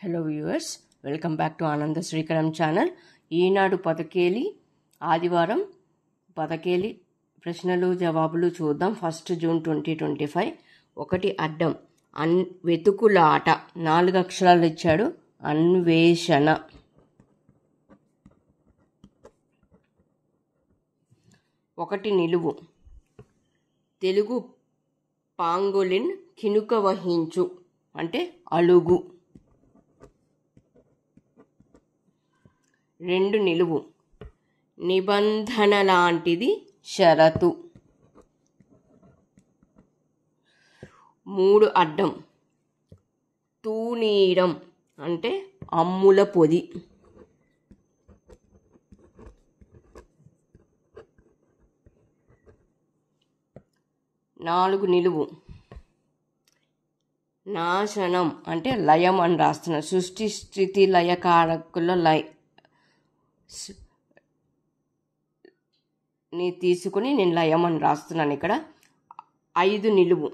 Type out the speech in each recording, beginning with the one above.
Hello viewers, welcome back to ఆనంద Srikaram channel. ఈనాడు పదకేలి ఆదివారం పదకేలి ప్రశ్నలు జవాబులు చూద్దాం. 1 జూన్ 2025. ఒకటి అడ్డం వెతుకులాట, 4 అక్షరాలు ఇచ్చాడు. అన్వేషణ. ఒకటి నిలువు, తెలుగు పాంగోలిన్ కినుక వహించు అంటే అలుగు. 2 నిలువు, నిబంధన లాంటిది షరతు. 3 అడ్డం, తూనీరం అంటే అమ్ముల పొది. 4 నిలువు, నాశనం అంటే లయం అని రాస్తున్నా. సృష్టి స్థితి లయకారకుల ని తీసుకుని నేను లయం అని రాస్తున్నాను ఇక్కడ. 5 నిలువు,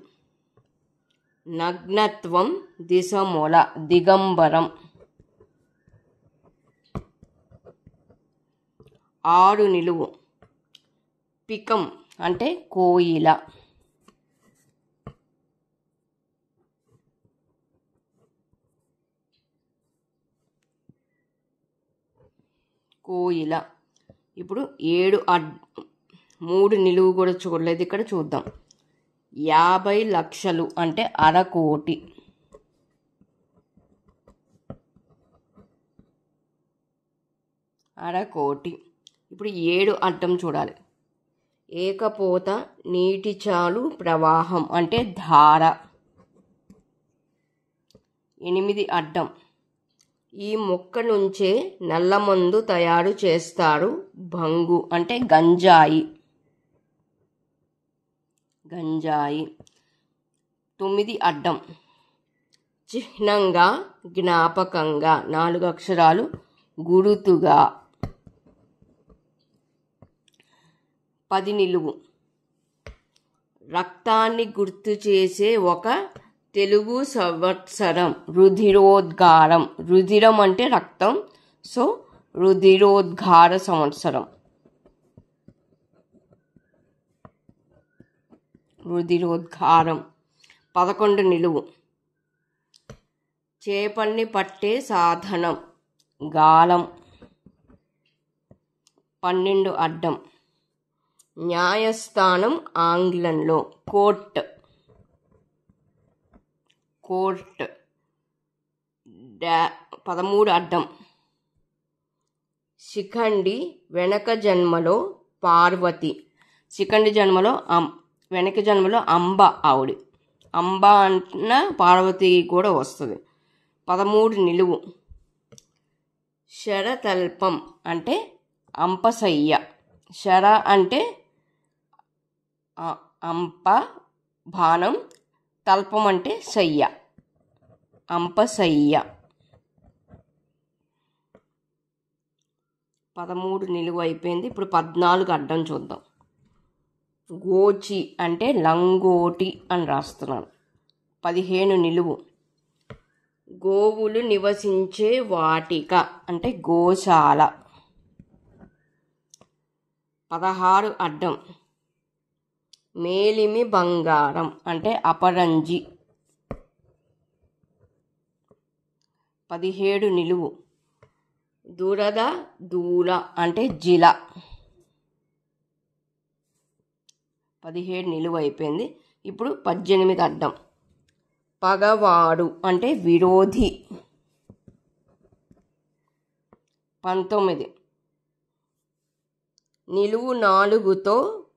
నగ్నత్వం దిశమూల దిగంబరం. 6 నిలువు, పికం అంటే కోయిల. 'కోయిల. ఇప్పుడు 7 3 నిలువు కూడా చూడలేదు, ఇక్కడ చూద్దాం. 50 లక్షలు అంటే అరకోటి. 1/2 ఇప్పుడు 7 అడ్డం చూడాలి. ఏకపోత నీటి చాలు ప్రవాహం అంటే ధార. 8 అడ్డం, ఈ మొక్క నుంచే నల్లమందు తయారు చేస్తారు భంగు అంటే గంజాయి. 9 అడ్డం, చిహ్నంగా జ్ఞాపకంగా 4 అక్షరాలు గురుతుగా. 10 నిలువు, రక్తాన్ని గుర్తు చేసే ఒక తెలుగు సంవత్సరం రుధిరోద్గారం. రుధిరం అంటే రక్తం, సో రుధిరోద్గార సంవత్సరం. రుధిరోద్గారం. 11 నిలువు, చేపల్ని పట్టే సాధనం గాలం. 12 అడ్డం, న్యాయస్థానం ఆంగ్లంలో కోర్ట్. 13 అడ్డం, శిఖండి వెనక జన్మలో పార్వతి. శిఖండి జన్మలో వెనక జన్మలో అంబ ఆవిడి. అంబ అన్న పార్వతి కూడా వస్తుంది. 13 నిలువు, శరతల్పం అంటే అంపశయ్య. శర అంటే అంప బాణం, తల్పం అంటే శయ్య, అంపశయ్య. 13 నిలువు అయిపోయింది. ఇప్పుడు 14 అడ్డం చూద్దాం. గోచి అంటే లంగోటి అని రాస్తున్నాను. 15 నిలువు, గోవులు నివసించే వాటిక అంటే గోశాల. 16 అడ్డం, మేలిమి బంగారం అంటే అపరంజి. 17 నిలువు, దురద దూల అంటే జిల. 17 నిలువు అయిపోయింది. ఇప్పుడు 18 అడ్డం, పగవాడు అంటే విరోధి. 19 నిలువు 4తో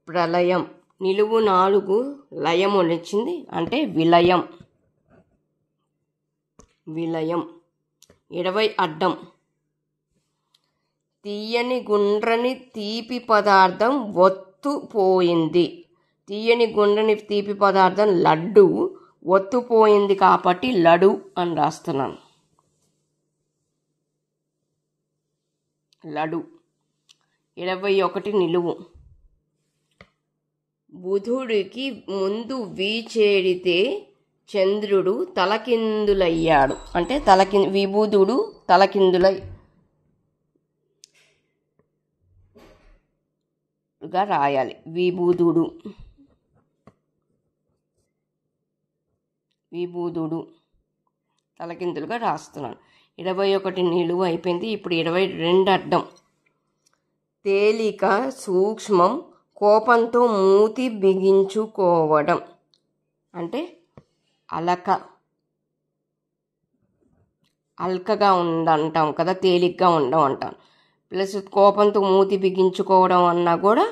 ప్రళయం. నిలువు 4 లయం వచ్చింది అంటే విలయం. 20 అడ్డం, తీయని గుండ్రని తీపి పదార్థం ఒత్తుపోయింది. తీయని గుండ్రని తీపి పదార్థం లడ్డు, ఒత్తుపోయింది కాబట్టి లడు అని రాస్తున్నాను. లడు. 21 నిలువు, బుధుడికి ముందు చేరితే చంద్రుడు తలకిందులయ్యాడు అంటే విభూదుడు తలకిందులైగా రాయాలి. విభూదుడు తలకిందులుగా రాస్తున్నాను. 21 నిలువు అయిపోయింది. ఇప్పుడు 22 అడ్డం. తేలిక, సూక్ష్మం, కోపంతో మూతి బిగించుకోవడం అంటే అల్కగా ఉందంటాం కదా, తేలిగ్గా ఉండడం అంటాం. ప్లస్ కోపంతో మూతి బిగించుకోవడం అన్నా కూడా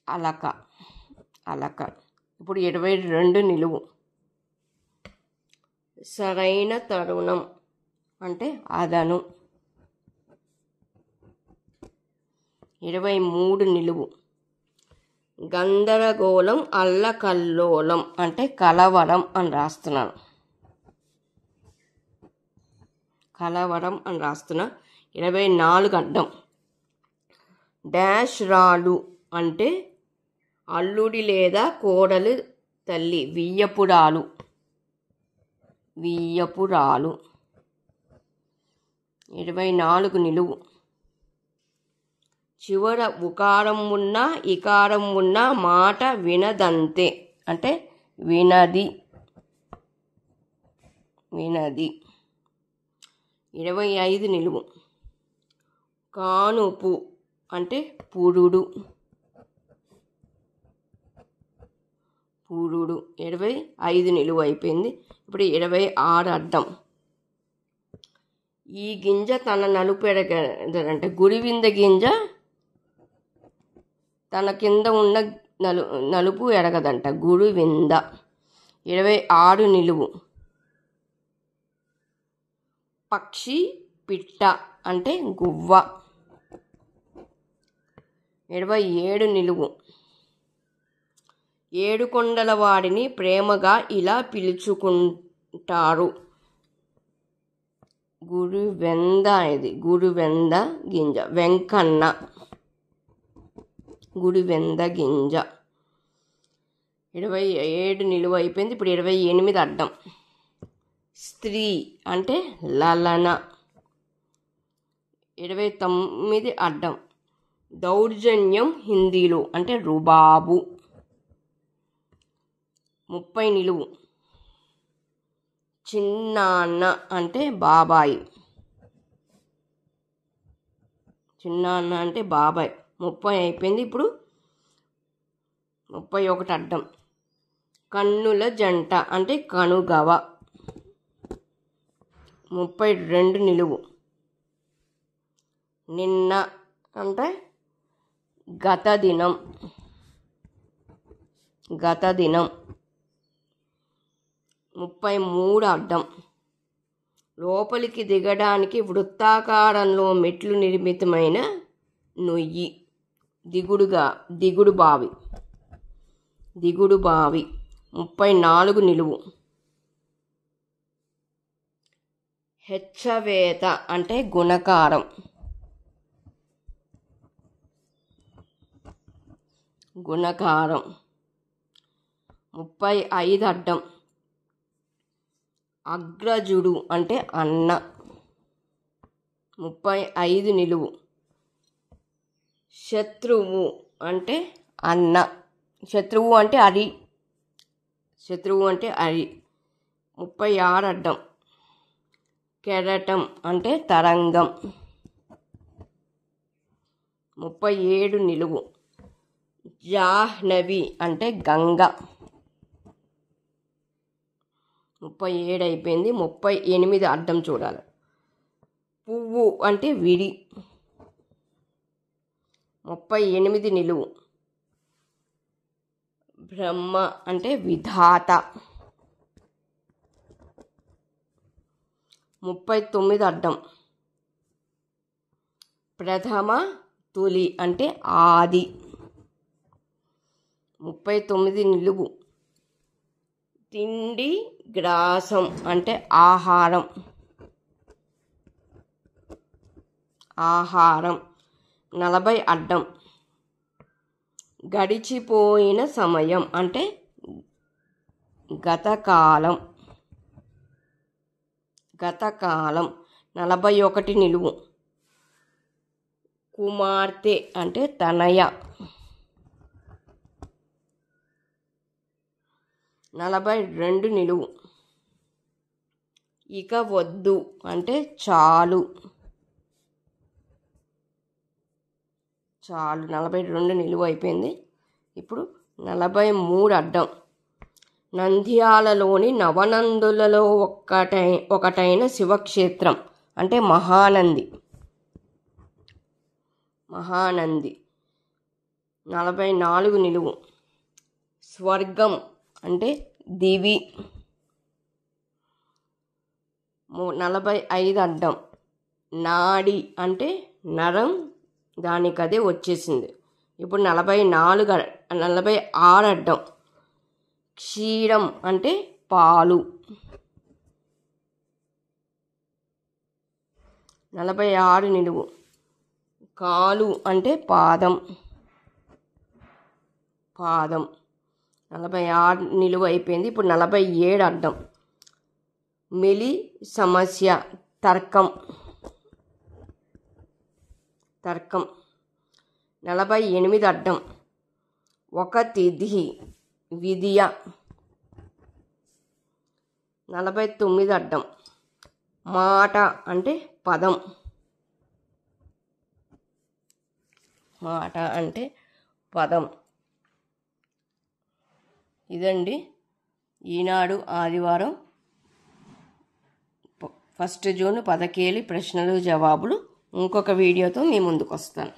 అలక. ఇప్పుడు 22 నిలువు. సరైన తరుణం అంటే అదను. 23 నిలువు. గందరగోళం, అల్లకల్లోలం అంటే కలవరం అని రాస్తున్నాను. 24 అడ్డం. డాష్ రాలు అంటే అల్లుడి లేదా కోడలు తల్లి. వియ్యపురాలు. 24 నిలువు. చివర ఉకారం ఉన్నా ఇకారం ఉన్నా మాట వినదంతే అంటే వినది. 25 నిలువు. కానుపు అంటే పురుడు. 25 నిలువు అయిపోయింది. ఇప్పుడు 26 అడ్డం. ఈ గింజ తన నలుపు ఎరగదంటే గుడివింద గింజ తన కింద ఉన్న నలుపు ఎరగదంట. గుడివింద. 26 నిలువు. పక్షి, పిట్ట అంటే గువ్వ. 27 నిలువు. ఏడుకొండల వాడిని ప్రేమగా ఇలా పిలుచుకుంటారు. గుడివెంద. గుడివెంద గింజ. వెంకన్న. గుడివెంద గింజ. 27 నిలువ అయిపోయింది. ఇప్పుడు 28 అడ్డం. స్త్రీ అంటే లలన. 29 అడ్డం. దౌర్జన్యం హిందీలో అంటే రుబాబు. 30 నిలువు. చిన్నాన్న అంటే బాబాయ్. 30 అయిపోయింది. ఇప్పుడు 31 అడ్డం. కన్నుల జంట అంటే కనుగవ. 32 నిలువు. నిన్న అంటే గత దినం. 33 అడ్డం. లోపలికి దిగడానికి వృత్తాకారంలో మెట్లు నిర్మితమైన నొయ్యి. దిగుడు బావి. 34 నిలువు. హెచ్చవేత అంటే గుణకారం. 35 అడ్డం. అగ్రజుడు అంటే అన్న. 35 నిలువు. శత్రువు అంటే అన్న. శత్రువు అంటే అరి. 36 అడ్డం. కెరటం అంటే తరంగం. 37 నిలువు. జాహ్నవి అంటే గంగ. 37 అయిపోయింది. 38 అడ్డం చూడాలి. పువ్వు అంటే విడి. 38 నిలువు. బ్రహ్మ అంటే విధాత. 39 అడ్డం. ప్రథమ తొలి అంటే ఆది. 39 నిలువు. తిండి గ్రాసం అంటే ఆహారం. 40 అడ్డం. గడిచిపోయిన సమయం అంటే గతకాలం 41 నిలువు. కుమార్తె అంటే తనయ 42 నిలువు. ఇక వద్దు అంటే చాలు 42 నిలువు అయిపోయింది. ఇప్పుడు 43 అడ్డం. నంద్యాలలోని నవనందులలో ఒకటైన శివక్షేత్రం అంటే మహానంది 44 నిలువు. స్వర్గం అంటే దివి 45 అడ్డం. నాడి అంటే నరం, దానికదే వచ్చేసింది. ఇప్పుడు 46 అడ్డం. క్షీరం అంటే పాలు 46 నిలువు. కాలు అంటే పాదం 46 నిలువు అయిపోయింది. ఇప్పుడు 47 అడ్డం. మెలి సమస్య తర్కం 48 అడ్డం. ఒక తిథి విధియ 49 అడ్డం. మాట అంటే పదం ఇదండి ఈనాడు ఆదివారం 1 జూన్ పదకేలి ప్రశ్నలు జవాబులు. ఇంకొక వీడియోతో మీ ముందుకు వస్తాను.